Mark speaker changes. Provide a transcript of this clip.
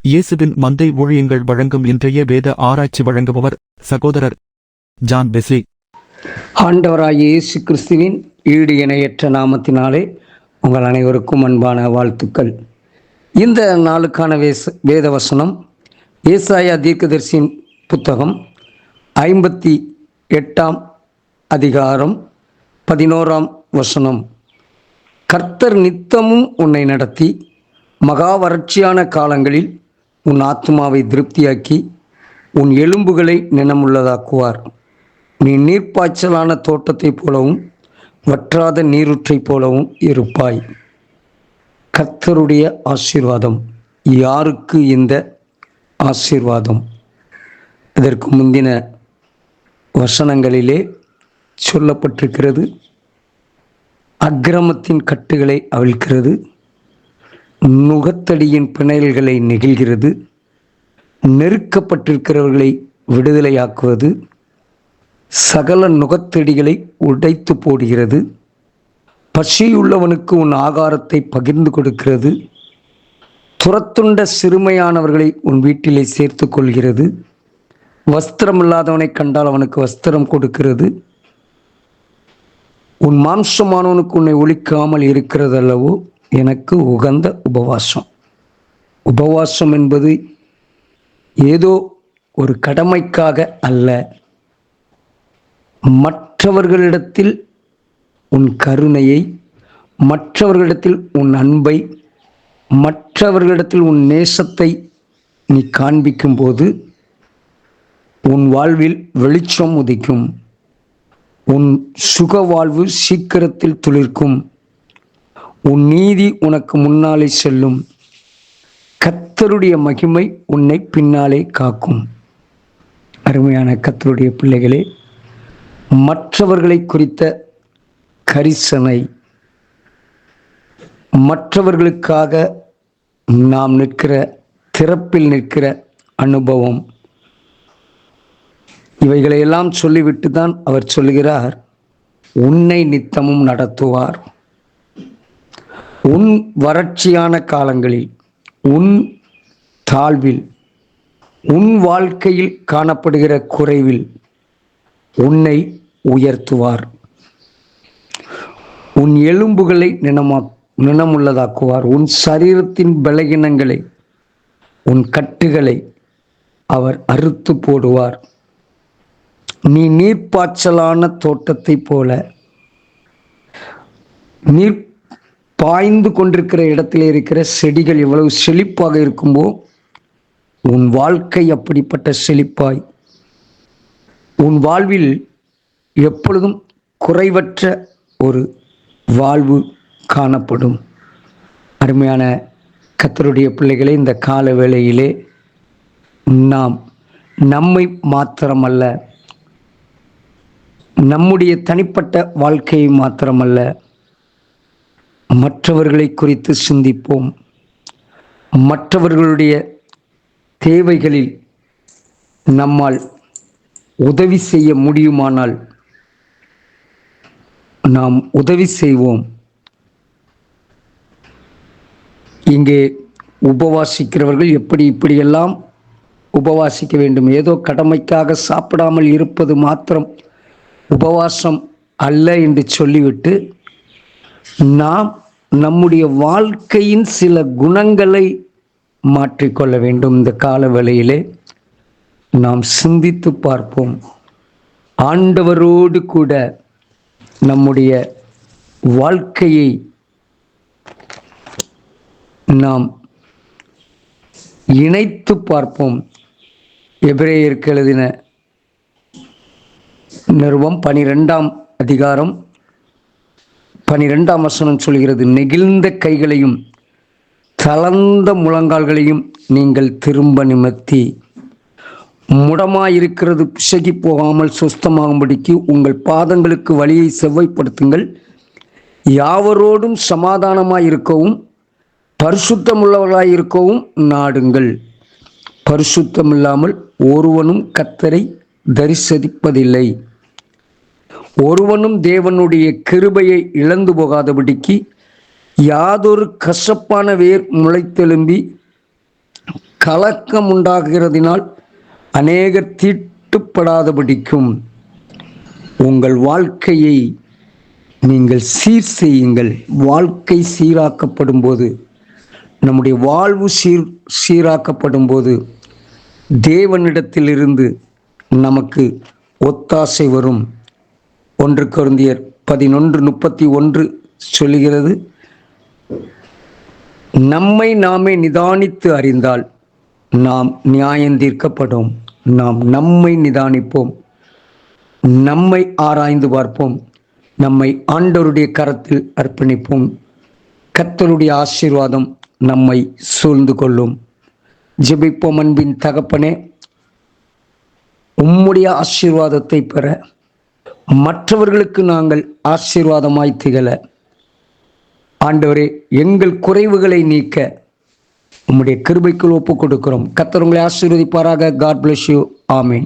Speaker 1: இயேசுவின் மந்தை ஊழியங்கள் வழங்கும் இன்றைய வேத ஆராய்ச்சி வழங்குபவர் சகோதரர் ஜான் பெஸ்லி.
Speaker 2: ஆண்டவராகிய இயேசு கிறிஸ்துவின் ஈடு இணையற்ற நாமத்தினாலே உங்கள் அனைவருக்கும் அன்பான வாழ்த்துக்கள். இந்த நாளுக்கான வேத வசனம் ஏசாயா தீர்க்கதரிசியின் புத்தகம் 58 அதிகாரம் 11 வசனம். கர்த்தர் நித்தமும் உன்னை நடத்தி மகா வறட்சியான காலங்களில் உன் ஆத்மாவை திருப்தியாக்கி உன் எலும்புகளை நினமுள்ளதாக்குவார். நீ நீர்ப்பாய்ச்சலான தோட்டத்தைப் போலவும் வற்றாத நீரூற்றைப் போலவும் இருப்பாய். கர்த்தருடைய ஆசீர்வாதம். யாருக்கு இந்த ஆசீர்வாதம்? இதற்கு முந்தின வசனங்களிலே சொல்லப்பட்டிருக்கிறது, அக்கிரமத்தின் கட்டுகளை அவிழ்க்கிறது, நுகத்தடியின் பிணையல்களை நெகிழ்கிறது, நெருக்கப்பட்டிருக்கிறவர்களை விடுதலையாக்குவது, சகல நுகத்தடிகளை உடைத்து போடுகிறது, பசியுள்ளவனுக்கு உன் ஆகாரத்தை பகிர்ந்து கொடுக்கிறது, துரத்துண்ட சிறுமையானவர்களை உன் வீட்டிலே சேர்த்து கொள்கிறது, வஸ்திரமில்லாதவனை கண்டால் அவனுக்கு வஸ்திரம் கொடுக்கிறது, உன் மாம்சமானவனுக்கு உன்னை ஒழிக்காமல் இருக்கிறது அல்லவோ எனக்கு உகந்த உபவாசம். உபவாசம் என்பது ஏதோ ஒரு கடமைக்காக அல்ல, மற்றவர்களிடத்தில் உன் கருணையை, மற்றவர்களிடத்தில் உன் அன்பை, மற்றவர்களிடத்தில் உன் நேசத்தை நீ காண்பிக்கும் போது உன் வாழ்வில் வெளிச்சம் உதிக்கும், உன் சுக வாழ்வு சீக்கிரத்தில் துளிர்க்கும், உன் நீதி உனக்கு முன்னாலே செல்லும், கர்த்தருடைய மகிமை உன்னை பின்னாலே காக்கும். அருமையான கர்த்தருடைய பிள்ளைகளே, மற்றவர்களை குறித்த கரிசனை, மற்றவர்களுக்காக நாம் நிற்கிற திறப்பில் நிற்கிற அனுபவம், இவைகளையெல்லாம் சொல்லிவிட்டு தான் அவர் சொல்லுகிறார், உன்னை நித்தமும் நடத்துவார். உன் வறட்சியான காலங்களில், உன் தாழ்வில், உன் வாழ்க்கையில் காணப்படுகிற குறைவில் உன்னை உயர்த்துவார். உன் எலும்புகளை நினமுள்ளதாக்குவார். உன் சரீரத்தின் பலகீனங்களை, உன் கட்டுகளை அவர் அறுத்து போடுவார். நீ நீர்ப்பாய்ச்சலான தோட்டத்தை போல, நீர் பாய்ந்து கொண்டிருக்கிற இடத்தில் இருக்கிற செடிகள் எவ்வளவு செழிப்பாக இருக்கும்போ உன் வாழ்க்கை அப்படிப்பட்ட செழிப்பாய், உன் வாழ்வில் எப்பொழுதும் குறைவற்ற ஒரு வாழ்வு காணப்படும். அருமையான கர்த்தருடைய பிள்ளைகளே, இந்த கால வேளையிலே நாம் நம்மை மாத்திரமல்ல, நம்முடைய தனிப்பட்ட வாழ்க்கையை மாத்திரமல்ல, மற்றவர்களை குறித்து சிந்திப்போம். மற்றவர்களுடைய தேவைகளில் நம்மால் உதவி செய்ய முடியுமானால் நாம் உதவி செய்வோம். இங்கே உபவாசிக்கிறவர்கள் இப்படியெல்லாம் உபவாசிக்க வேண்டும், ஏதோ கடமைக்காக சாப்பிடாமல் இருப்பது மாத்திரம் உபவாசம் அல்ல என்று சொல்லிவிட்டு, நாம் நம்முடைய வாழ்க்கையின் சில குணங்களை மாற்றிக்கொள்ள வேண்டும். இந்த கால வேளையிலே நாம் சிந்தித்து பார்ப்போம். ஆண்டவரோடு கூட நம்முடைய வாழ்க்கையை நாம் இணைத்து பார்ப்போம். எபிரேயருக்கு எழுதின நிருபம் 12 அதிகாரம் 12 வசனம் சொல்கிறது, நெகிழ்ந்த கைகளையும் தளர்ந்த முழங்கால்களையும் நீங்கள் திரும்ப நிமிர்த்தி, முடமாயிருக்கிறது பிசகி போகாமல் சுஸ்தமாகும்படிக்கு உங்கள் பாதங்களுக்கு வழியை செவ்வாய்ப்படுத்துங்கள். யாவரோடும் சமாதானமாயிருக்கவும் பரிசுத்தமுள்ளவர்களாயிருக்கவும் நாடுங்கள். பரிசுத்தமில்லாமல் ஒருவனும் கர்த்தரை தரிசிப்பதில்லை. ஒருவனும் தேவனுடைய கிருபையை இழந்து போகாதபடிக்கு யாதொரு கசப்பான வேர் முளைத்தெலும்பி கலக்கம் உண்டாகிறதினால் அநேகர் தீட்டுப்படாதபடிக்கும் உங்கள் வாழ்க்கையை நீங்கள் சீர் செய்யுங்கள். வாழ்க்கை சீராக்கப்படும் போது, நம்முடைய வாழ்வு சீராக்கப்படும் போது தேவனிடத்திலிருந்து நமக்கு ஒத்தாசை வரும். 1 கொரிந்தியர் 11:31 சொல்லுகிறது, நம்மை நாமே நிதானித்து அறிந்தால் நாம் நியாயந்தீர்க்கப்படும். நாம் நம்மை நிதானிப்போம், நம்மை ஆராய்ந்து பார்ப்போம், நம்மை ஆண்டவருடைய கரத்தில் அர்ப்பணிப்போம். கர்த்தருடைய ஆசீர்வாதம் நம்மை சூழ்ந்து கொள்ளும். ஜெபிப்போம். அன்பின் தகப்பனே, உம்முடைய ஆசீர்வாதத்தை பெற, மற்றவர்களுக்கு நாங்கள் ஆசீர்வாதமாய் திகழ, ஆண்டவரே எங்கள் குறைவுகளை நீக்க உம்முடைய கிருபைக்குள் ஒப்புக் கொடுக்கிறோம். கர்த்தர் உங்களை ஆசீர்வதிப்பாராக. God bless you. ஆமேன்.